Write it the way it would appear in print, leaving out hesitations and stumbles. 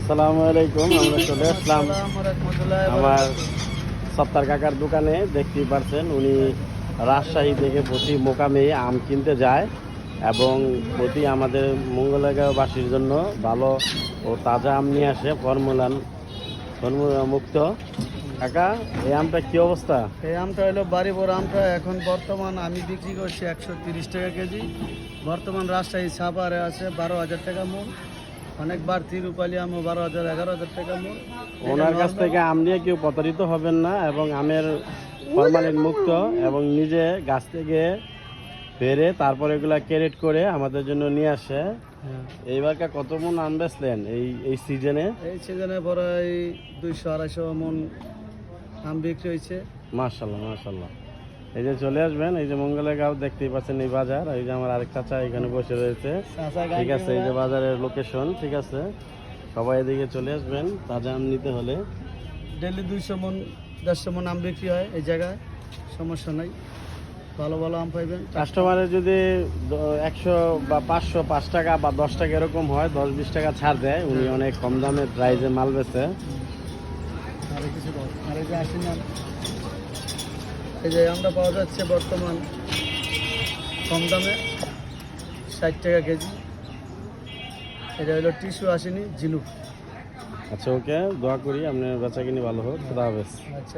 আসসালামু আলাইকুম। আমরা চলে আসলাম আমার সত্তার কাকার দোকানে। দেখতেই পারছেন উনি রাজশাহী থেকে প্রতি মোকামে আম কিনতে যায় এবং প্রতি আমাদের মঙ্গলগাঁওবাসীর জন্য ভালো ও তাজা আম নিয়ে আসে, ফর্মুলা মুক্ত। কাকা, এই আমটা কি অবস্থা? এই আমটা হলো বাড়ি বড় আমটা। এখন বর্তমান আমি বিক্রি করছি 130 টাকা কেজি। বর্তমান রাজশাহী সাভারে আছে 12,000 টাকা মূল। অনেক বাড়তি রূপালী আমও 12,000 11,000 টাকা মূল। ওনার কাছ থেকে আম নিয়ে কেউ প্রতারিত হবেন না এবং আমের ফরমালিন মুক্ত এবং নিজে গাছ থেকে পেরে তারপরে এগুলা ক্যারেট করে আমাদের জন্য নিয়ে আসে। এইবারকার কত মন আম বেচলেন এই সিজনে? এই সিজনে প্রায় 200-250 মন আম বিক্রি হয়েছে। মাশাল্লাহ মাশাল্লাহ। এই যে চলে আসবেন, এই যে মঙ্গলগাঁও দেখতেই পাচ্ছেন এই বাজার। এই যে আমার আরেক চাচা এখানে বসে রয়েছে। ঠিক আছে, এই যে বাজারের লোকেশন। ঠিক আছে, সবাই এদিকে চলে আসবেন তাজা আম নিতে হলে। ডেলি 200 মন 150 মন আম বিক্রি হয় এই জায়গায়, সমস্যা নাই, ভালো ভালো আম পাইবেন। কাস্টমারের যদি 100 বা 500 5 টাকা বা 10 টাকা এরকম হয়, 10-20 টাকা ছাড় দেয়। উনি অনেক কম দামে প্রাইজে মাল বেচে। আর কিছু আর এই যে আসেন আম, এই যে আমটা পাওয়া যাচ্ছে বর্তমান কম দামে 60 টাকা কেজি। এটা হলো টিস্যু আসেনি ঝিনুক। আচ্ছা, ওকে দোয়া করি আপনার বেচাকিনি ভালো হোক। খুদা হাফেজ। আচ্ছা।